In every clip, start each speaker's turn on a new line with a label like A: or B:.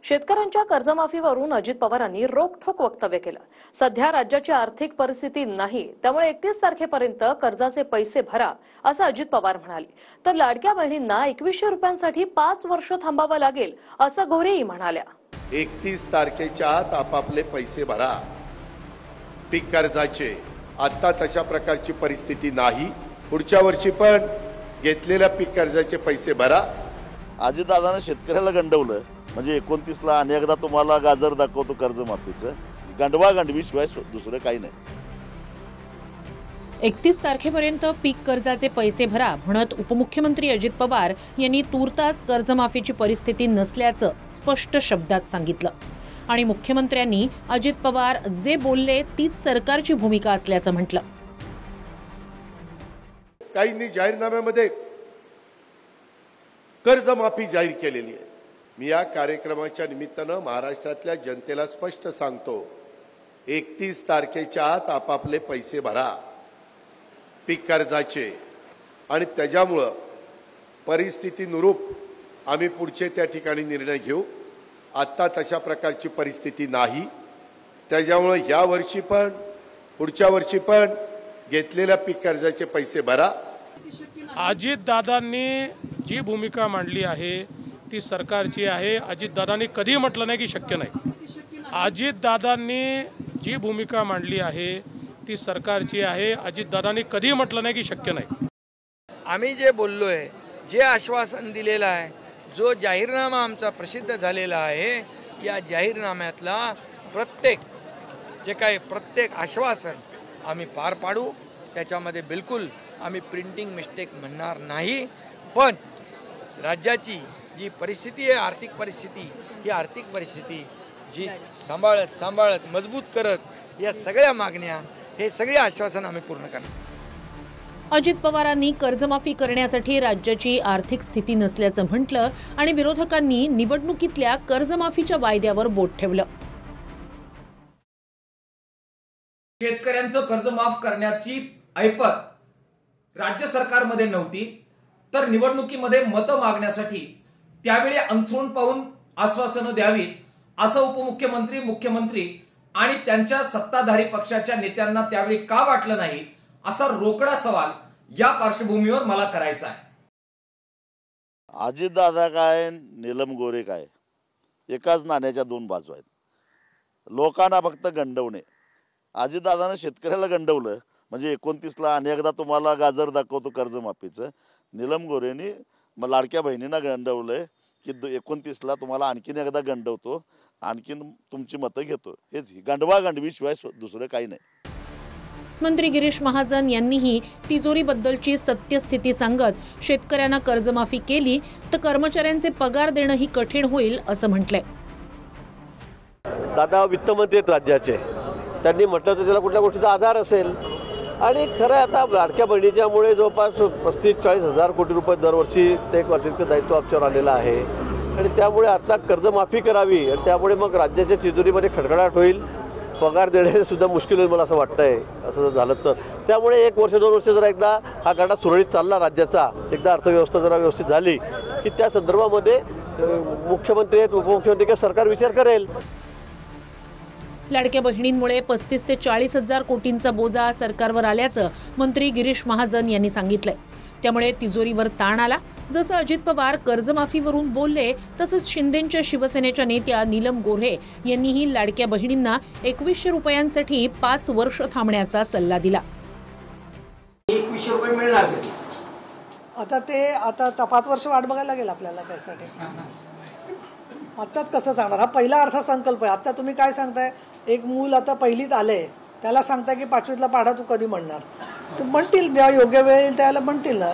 A: शेतकऱ्यांच्या कर्जमाफीवरून अजित पवारांनी रोखठोक वक्तव्य केलं। सध्या राज्याची आर्थिक परिस्थिती नाही, त्यामुळे 31 तारखेपर्यंत कर्जाचे पैसे भरा असं अजित पवार म्हणाले। तर लाडक्या बहिणींना 2100 रुपयांसाठी 5 वर्ष थांबावं लागेल असं गोरेही म्हणाल्या।
B: 31 तारखेच्या आत आपापले पैसे भरा पीक कर्जाचे। आता तशा प्रकारची परिस्थिती नाही, पुढच्या वर्षी पण घेतलेल्या पीक कर्जाचे पैसे भरा।
C: अजितदादांनी शेतकऱ्याला गंडवलं म्हणजे 29 ला अनेकदा तुम्हाला गाजर दाखवतो कर्जमाफीचं, गंडवा गंडवी शिवाय दुसरं काही नाही।
D: 31 तारखेपर्यंत पीक कर्जाचे पैसे भरा म्हणत उपमुख्यमंत्री अजित पवार यांनी तूर्तास कर्जमाफीची परिस्थिती नसल्याचं स्पष्ट शब्दात सांगितलं आणि मुख्यमंत्र्यांनी अजित पवार जे बोलले तीच सरकारची भूमिका असल्याचं म्हटलं।
B: काहींनी जाहीरनाम्यामध्ये कर्जमाफी जाहीर केलेली आहे। मी या कार्यक्रमाच्या निमित्तानं महाराष्ट्रातल्या जनतेला स्पष्ट सांगतो, 31 तारखेच्या आत आपापले पैसे भरा पीक कर्जाचे आणि त्याच्यामुळं परिस्थितीनुरूप आम्ही पुढचे त्या ठिकाणी निर्णय घेऊ। आता तशा प्रकारची परिस्थिती नाही, त्याच्यामुळे या वर्षी पण पुढच्या वर्षी पण घेतलेल्या पीक कर्जाचे पैसे भरा।
E: अजितदादांनी जी भूमिका मांडली आहे ती सरकारची आहे। अजितदादांनी कधी म्हटलं नाही की शक्य नाही। अजितदादांनी जी भूमिका मांडली आहे ती सरकारची आहे। अजितदादांनी कधी म्हटलं नाही की शक्य नाही।
F: आम्ही जे बोललोय, जे आश्वासन दिलेलं आहे, जो जाहीरनामा आमचा प्रसिद्ध झालेला आहे, या जाहीरनाम्यातला प्रत्येक आश्वासन आम्ही पार पाडू। त्याच्यामध्ये बिलकुल आम्ही प्रिंटिंग मिस्टेक म्हणणार नाही। पण राज्याची जी परिस्थिती आहे, आर्थिक परिस्थिती, ही आर्थिक परिस्थिती जी सांभाळत मजबूत करत या सगळ्या मागण्या, हे सगळे आश्वासन आम्ही पूर्ण करणार।
D: अजित पवारांनी कर्जमाफी करण्यासाठी राज्याची आर्थिक स्थिती नसल्याचं म्हटलं आणि विरोधकांनी निवडणुकीतल्या कर्जमाफीच्या वायद्यावर बोट ठेवलं।
G: शेतकऱ्यांचं कर्ज माफ करण्याची ऐपत राज्य सरकारमध्ये नव्हती, तर निवडणुकीमध्ये मतं मागण्यासाठी त्यावेळी अंथरूण पाहून आश्वासनं द्यावीत असं उपमुख्यमंत्री, मुख्यमंत्री आणि त्यांच्या सत्ताधारी पक्षाच्या नेत्यांना त्यावेळी का वाटलं नाही, असा रोकडा सवाल या पार्श्वभूमीवर मला करायचा आहे।
C: अजितदादा काय, नीलम गोरे काय, एकाच नाण्याच्या दोन बाजू आहेत। लोकांना फक्त गंडवणे। अजितदादांनी शेतकऱ्याला गंडवलं म्हणजे 29 ला अनेकदा तुम्हाला गाजर दाखवतो कर्जमाफीचं, नीलम गोरेनी लाडक्या बहिणींना गंडवलंय की 29 ला तुम्हाला आणखीन एकदा गंडवतो, आणखीन तुमची मतं घेतो। हेच गंडवा गंडवी शिवाय दुसरं काही नाही।
D: मंत्री गिरीश महाजन यांनीही तिजोरीबद्दलची सत्यस्थिती सांगत शेतकऱ्यांना कर्जमाफी केली तर कर्मचाऱ्यांचे पगार देणंही कठीण होईल असं म्हटलंय।
H: दादा वित्तमंत्री आहेत राज्याचे, त्यांनी म्हटलं तर त्याला कुठल्या गोष्टीचा आधार असेल आणि खरं आता लाडक्या बहिणीच्यामुळे जवळपास 35-40 हजार कोटी रुपये दरवर्षी ते एक अतिरिक्त दायित्व आमच्यावर आलेलं आहे आणि त्यामुळे आता कर्जमाफी करावी आणि त्यामुळे मग राज्याच्या तिजोरीमध्ये खडखडाट होईल, पगार देणे सुद्धा मुश्किल होईल मला असं वाटतंय। असं जर झालं तर त्यामुळे 1 वर्ष 2 वर्ष जर एकदा हा गाडा सुरळीत चालला राज्याचा, एकदा अर्थव्यवस्था जरा व्यवस्थित झाली की त्या संदर्भामध्ये मुख्यमंत्री उपमुख्यमंत्री किंवा सरकार विचार करेल।
D: लाडक्या बहिणींमुळे 35 ते 40 हजार कोटींचा बोजा सरकारवर आल्याचं मंत्री गिरीश महाजन यांनी सांगितलंय। त्यामुळे तिजोरीवर ताण आला। जसं अजित पवार कर्जमाफीवरून बोलले, तसंच शिंदेच्या शिवसेनेच्या नेत्या नीलम गोऱ्हे यांनीही लाडक्या बहिणींना 2100 रुपयांसाठी 5 वर्ष थांबण्याचा सल्ला दिला।
F: 2100 रुपये मिळणार कधी?
I: आता 5 वर्ष वाट बघायला लागेल आपल्याला त्यासाठी। आत्ताच कसं सांगणार? हा पहिला अर्थसंकल्प आहे। आता तुम्ही काय सांगताय, एक मूल आता पहिलीत आले, त्याला सांगताय की 5वीतला पाढा तू कधी म्हणणार, तर म्हणतील जेव्हा योग्य वेळ येईल त्याला म्हणतील ना।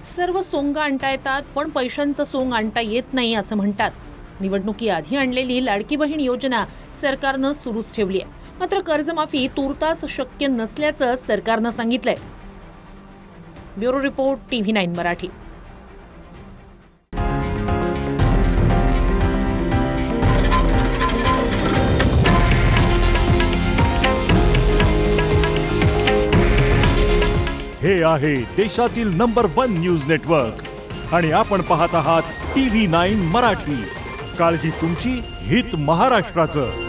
D: सर्व सोंग आणता येतात पण पैशांचं सोंग आणता येत नाही असं म्हणतात। निवडणुकीआधी आणलेली लाडकी बहीण योजना सरकारनं सुरूच ठेवली आहे, मात्र कर्जमाफी तूर्तास शक्य नसल्याचं सरकारनं सांगितलंय। Bureau report, TV9 Marathi.
J: हे आहे देशातील नंबर 1 न्यूज नेटवर्क आणि आपण पाहत आहात TV9 मराठी। काळजी तुमची, हित महाराष्ट्राचं.